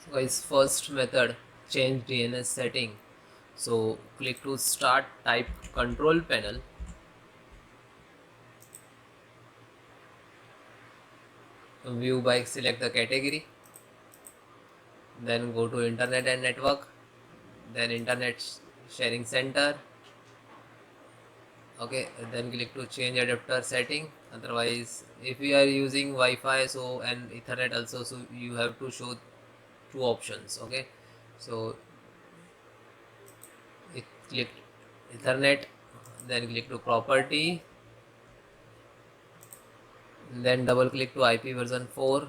So guys, first method, change DNS setting. So click to start, type control panel, view by, select the category, then go to internet and network, then internet sharing center. Okay, then click to change adapter setting. Otherwise, if you are using Wi-Fi so and Ethernet also, so you have to show two options. Okay, so click Ethernet, then click to property, then double click to IP version 4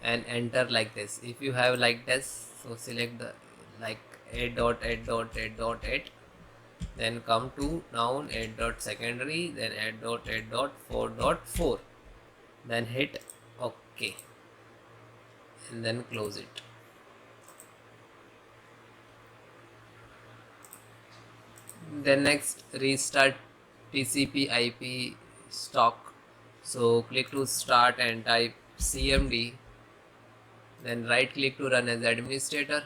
and enter like this. If you have like this, so select the like 8.8.8.8, then come to noun 8.secondary, then 8.8.4.4, then hit OK and then close it. Then next, restart TCP IP stock. So click to start and type CMD, then right click to run as administrator,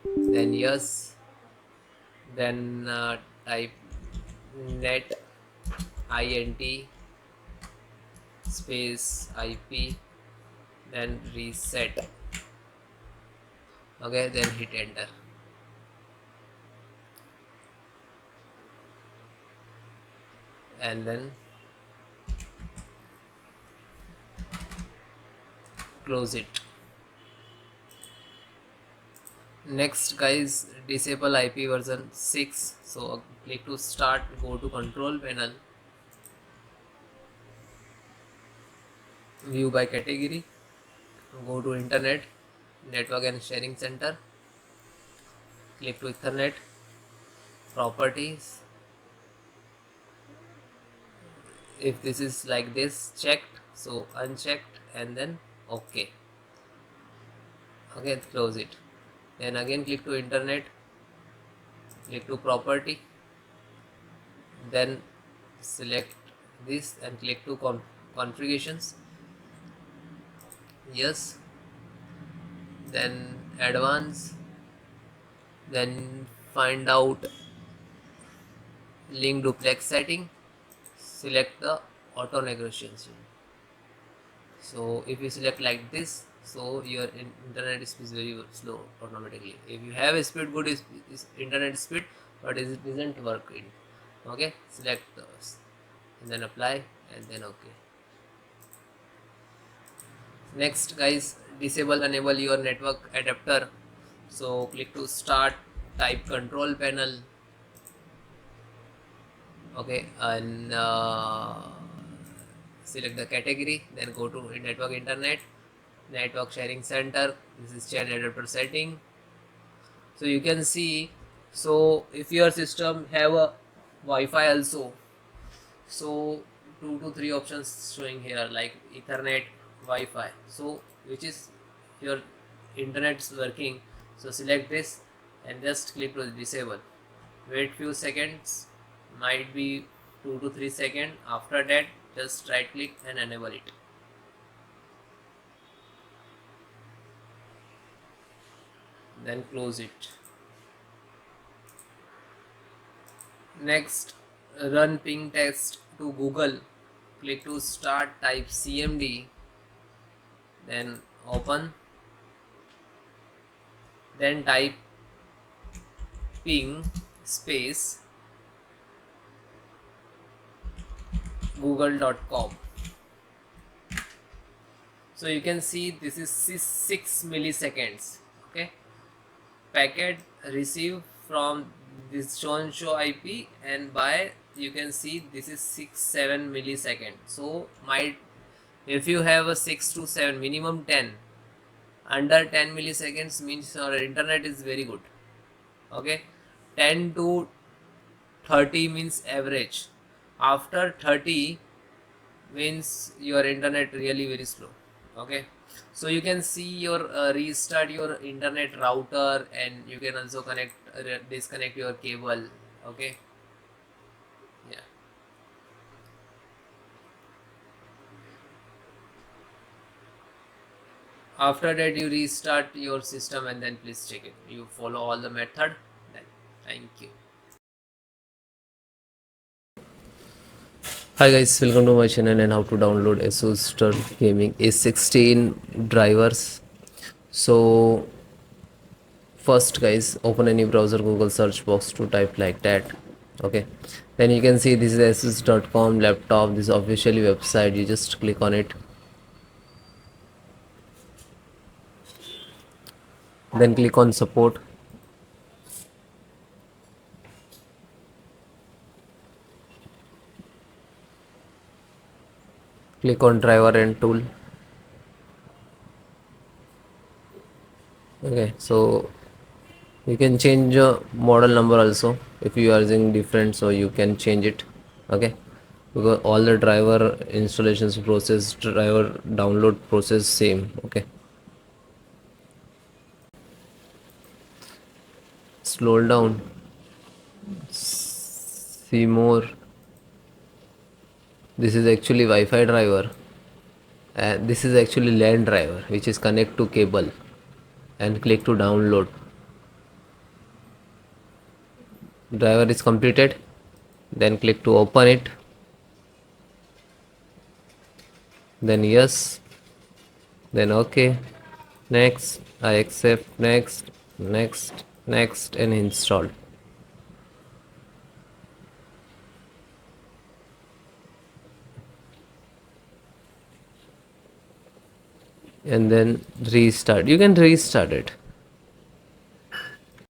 then yes, then type net int space IP, then reset. Okay, then hit enter and then close it. Next guys, disable IP version 6. So click to start, go to control panel, view by category, go to internet, network and sharing center, click to Ethernet, properties. If this is like this checked, so unchecked and then OK. Okay, close it. Then again click to internet, click to property, then select this and click to configurations, yes, then advance, then find out link duplex setting, select the auto negotiation. So if you select like this, so your internet speed is very slow automatically. If you have a speed, good is internet speed, but it isn't working. Okay, select those and then apply and then OK. Next guys, disable enable your network adapter. So click to start, type control panel. Okay, and select the category, then go to network internet, network sharing center. This is change adapter setting. So you can see, so if your system have a Wi-Fi also, so 2 to 3 options showing here like Ethernet, Wi-Fi. So which is your internet's working, so select this and just click to disable. Wait few seconds, might be 2 to 3 seconds. After that, just right click and enable it. Then close it. Next, run ping test to Google. Click to start, type CMD, then open, then type ping space google.com. So you can see this is 6 milliseconds. Okay, packet received from this show IP and by, you can see this is 6-7 milliseconds. So might, if you have a 6 to 7, minimum 10, under 10 milliseconds means your internet is very good. Okay, 10 to 30 means average. After 30 means your internet really very slow. Okay, so you can see your restart your internet router and you can also connect disconnect your cable. Okay, yeah. After that you restart your system and then please check it. You follow all the method, then thank you. Hi guys, welcome to my channel and how to download ASUS TUF Gaming A16 drivers. So first guys, open any browser, Google search box to type like that. Okay, then you can see this is asus.com laptop. This is officially website. You just click on it, then click on support, click on driver and tool. Okay, so you can change model number also. If you are using different, so you can change it. Okay, because all the driver installations process, driver download process same. Okay, scroll down, see more. This is actually Wi-Fi driver, and this is actually LAN driver, which is connect to cable, and click to download. Driver is completed, then click to open it, then yes, then okay, next, I accept, next, next, next, and install. And then restart. You can restart it.